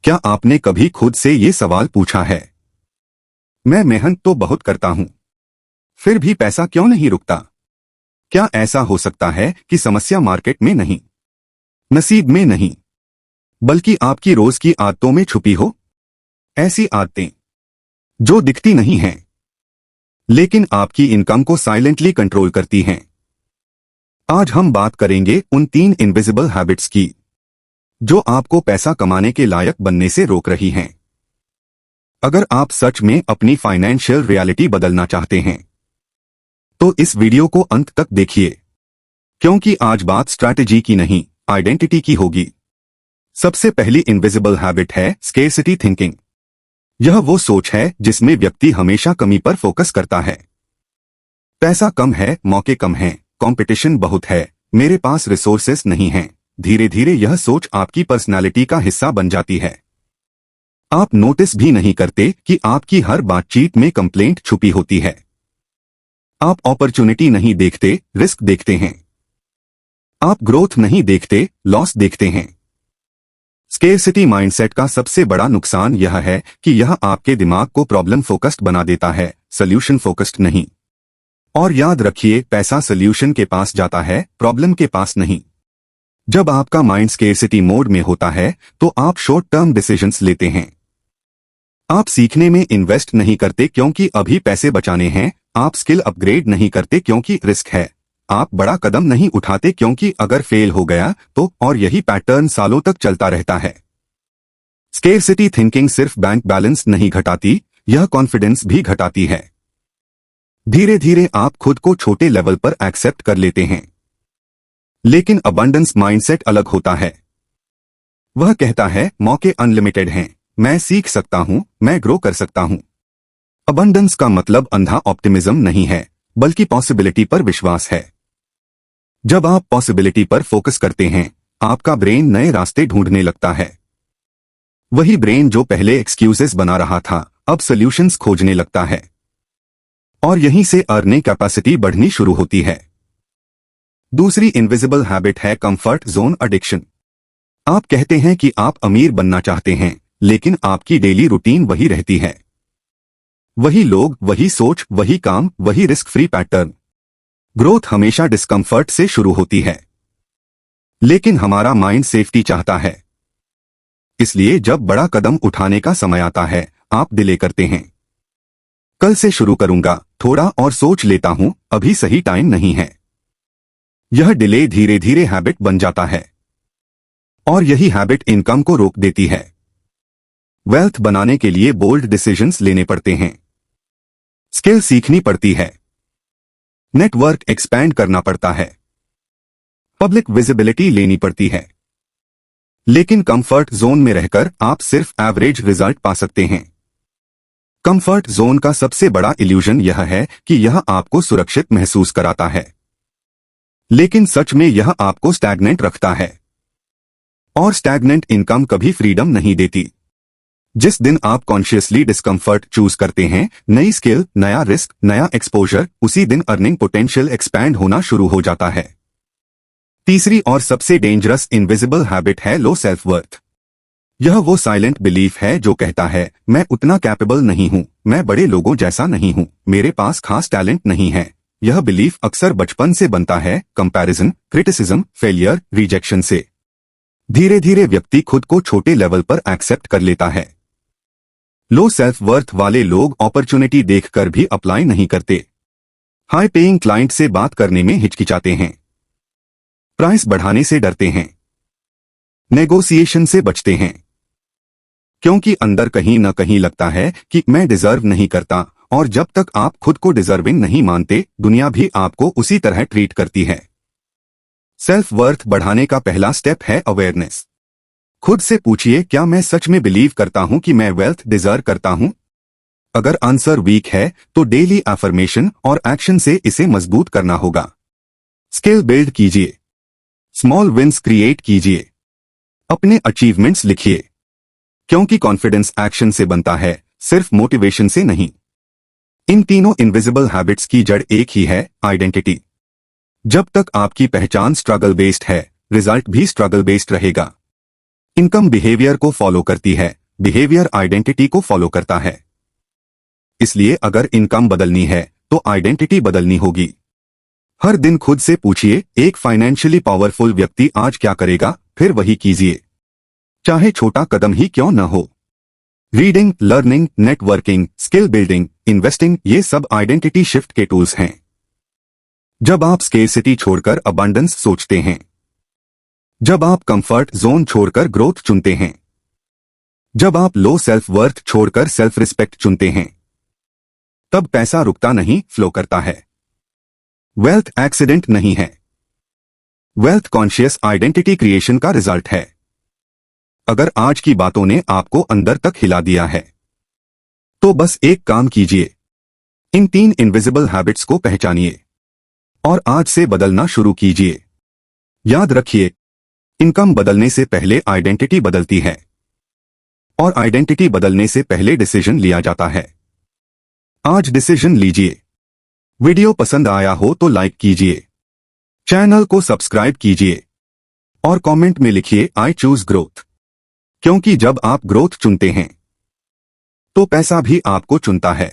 क्या आपने कभी खुद से ये सवाल पूछा है, मैं मेहनत तो बहुत करता हूं, फिर भी पैसा क्यों नहीं रुकता? क्या ऐसा हो सकता है कि समस्या मार्केट में नहीं, नसीब में नहीं, बल्कि आपकी रोज की आदतों में छुपी हो? ऐसी आदतें जो दिखती नहीं हैं, लेकिन आपकी इनकम को साइलेंटली कंट्रोल करती हैं। आज हम बात करेंगे उन 3 इनविजिबल हैबिट्स की जो आपको पैसा कमाने के लायक बनने से रोक रही हैं। अगर आप सच में अपनी फाइनेंशियल रियलिटी बदलना चाहते हैं तो इस वीडियो को अंत तक देखिए, क्योंकि आज बात स्ट्रैटेजी की नहीं, आइडेंटिटी की होगी। सबसे पहली इनविजिबल हैबिट है स्केर्सिटी थिंकिंग। यह वो सोच है जिसमें व्यक्ति हमेशा कमी पर फोकस करता है। पैसा कम है, मौके कम हैं, कंपटीशन बहुत है, मेरे पास रिसोर्सेस नहीं हैं। धीरे धीरे यह सोच आपकी पर्सनालिटी का हिस्सा बन जाती है। आप नोटिस भी नहीं करते कि आपकी हर बातचीत में कंप्लेंट छुपी होती है। आप अपॉर्चुनिटी नहीं देखते, रिस्क देखते हैं। आप ग्रोथ नहीं देखते, लॉस देखते हैं। स्केर्सिटी माइंडसेट का सबसे बड़ा नुकसान यह है कि यह आपके दिमाग को प्रॉब्लम फोकस्ड बना देता है, सॉल्यूशन फोकस्ड नहीं। और याद रखिए, पैसा सॉल्यूशन के पास जाता है, प्रॉब्लम के पास नहीं। जब आपका माइंड स्केर्सिटी मोड में होता है तो आप शॉर्ट टर्म डिसीजंस लेते हैं। आप सीखने में इन्वेस्ट नहीं करते क्योंकि अभी पैसे बचाने हैं। आप स्किल अपग्रेड नहीं करते क्योंकि रिस्क है। आप बड़ा कदम नहीं उठाते क्योंकि अगर फेल हो गया तो, और यही पैटर्न सालों तक चलता रहता है। स्केर्सिटी थिंकिंग सिर्फ बैंक बैलेंस नहीं घटाती, यह कॉन्फिडेंस भी घटाती है। धीरे धीरे आप खुद को छोटे लेवल पर एक्सेप्ट कर लेते हैं। लेकिन अबंडेंस माइंडसेट अलग होता है। वह कहता है मौके अनलिमिटेड हैं, मैं सीख सकता हूं, मैं ग्रो कर सकता हूं। अबंडेंस का मतलब अंधा ऑप्टिमिज्म नहीं है, बल्कि पॉसिबिलिटी पर विश्वास है। जब आप पॉसिबिलिटी पर फोकस करते हैं, आपका ब्रेन नए रास्ते ढूंढने लगता है। वही ब्रेन जो पहले एक्सक्यूजेस बना रहा था, अब सॉल्यूशंस खोजने लगता है। और यहीं से अर्निंग कैपेसिटी बढ़नी शुरू होती है। दूसरी इनविजिबल हैबिट है कंफर्ट जोन एडिक्शन। आप कहते हैं कि आप अमीर बनना चाहते हैं, लेकिन आपकी डेली रूटीन वही रहती है। वही लोग, वही सोच, वही काम, वही रिस्क फ्री पैटर्न। ग्रोथ हमेशा डिस्कंफर्ट से शुरू होती है, लेकिन हमारा माइंड सेफ्टी चाहता है। इसलिए जब बड़ा कदम उठाने का समय आता है, आप डिले करते हैं। कल से शुरू करूंगा, थोड़ा और सोच लेता हूं, अभी सही टाइम नहीं है। यह डिले धीरे धीरे हैबिट बन जाता है, और यही हैबिट इनकम को रोक देती है। वेल्थ बनाने के लिए बोल्ड डिसीजंस लेने पड़ते हैं, स्किल सीखनी पड़ती है, नेटवर्क एक्सपैंड करना पड़ता है, पब्लिक विजिबिलिटी लेनी पड़ती है। लेकिन कंफर्ट जोन में रहकर आप सिर्फ एवरेज रिजल्ट पा सकते हैं। कंफर्ट जोन का सबसे बड़ा इल्यूजन यह है कि यह आपको सुरक्षित महसूस कराता है, लेकिन सच में यह आपको स्टैग्नेंट रखता है। और स्टैग्नेंट इनकम कभी फ्रीडम नहीं देती। जिस दिन आप कॉन्शियसली डिस्कंफर्ट चूज करते हैं, नई स्किल, नया रिस्क, नया एक्सपोजर, उसी दिन अर्निंग पोटेंशियल एक्सपैंड होना शुरू हो जाता है। तीसरी और सबसे डेंजरस इनविजिबल हैबिट है लो सेल्फ वर्थ। यह वो साइलेंट बिलीफ है जो कहता है मैं उतना कैपेबल नहीं हूं, मैं बड़े लोगों जैसा नहीं हूं, मेरे पास खास टैलेंट नहीं है। यह बिलीफ अक्सर बचपन से बनता है, कंपैरिजन, क्रिटिसिज्म, फेलियर, रिजेक्शन से। धीरे धीरे व्यक्ति खुद को छोटे लेवल पर एक्सेप्ट कर लेता है। लो सेल्फ वर्थ वाले लोग अपॉर्चुनिटी देखकर भी अप्लाई नहीं करते। हाई पेइंग क्लाइंट से बात करने में हिचकिचाते हैं, प्राइस बढ़ाने से डरते हैं, नेगोशिएशन से बचते हैं, क्योंकि अंदर कहीं न कहीं लगता है कि मैं डिजर्व नहीं करता। और जब तक आप खुद को डिजर्विंग नहीं मानते, दुनिया भी आपको उसी तरह ट्रीट करती है। सेल्फ वर्थ बढ़ाने का पहला स्टेप है अवेयरनेस। खुद से पूछिए, क्या मैं सच में बिलीव करता हूं कि मैं वेल्थ डिजर्व करता हूं? अगर आंसर वीक है तो डेली अफर्मेशन और एक्शन से इसे मजबूत करना होगा। स्किल बिल्ड कीजिए, स्मॉल विंस क्रिएट कीजिए, अपने अचीवमेंट्स लिखिए, क्योंकि कॉन्फिडेंस एक्शन से बनता है, सिर्फ मोटिवेशन से नहीं। इन तीनों इनविजिबल हैबिट्स की जड़ एक ही है, आइडेंटिटी। जब तक आपकी पहचान स्ट्रगल बेस्ड है, रिजल्ट भी स्ट्रगल बेस्ड रहेगा। इनकम बिहेवियर को फॉलो करती है, बिहेवियर आइडेंटिटी को फॉलो करता है। इसलिए अगर इनकम बदलनी है तो आइडेंटिटी बदलनी होगी। हर दिन खुद से पूछिए, एक फाइनेंशियली पावरफुल व्यक्ति आज क्या करेगा, फिर वही कीजिए, चाहे छोटा कदम ही क्यों न हो। Reading, learning, networking, skill building, investing, ये सब आइडेंटिटी शिफ्ट के टूल्स हैं। जब आप स्केर्सिटी छोड़कर अबंडेंस सोचते हैं, जब आप कंफर्ट जोन छोड़कर ग्रोथ चुनते हैं, जब आप लो सेल्फ वर्थ छोड़कर सेल्फ रिस्पेक्ट चुनते हैं, तब पैसा रुकता नहीं, फ्लो करता है। वेल्थ एक्सीडेंट नहीं है, वेल्थ कॉन्शियस आइडेंटिटी क्रिएशन का रिजल्ट है। अगर आज की बातों ने आपको अंदर तक हिला दिया है तो बस एक काम कीजिए, इन 3 इनविजिबल हैबिट्स को पहचानिए और आज से बदलना शुरू कीजिए। याद रखिए, इनकम बदलने से पहले आइडेंटिटी बदलती है और आइडेंटिटी बदलने से पहले डिसीजन लिया जाता है। आज डिसीजन लीजिए। वीडियो पसंद आया हो तो लाइक कीजिए, चैनल को सब्सक्राइब कीजिए और कमेंट में लिखिए, आई चूज ग्रोथ। क्योंकि जब आप ग्रोथ चुनते हैं तो पैसा भी आपको चुनता है।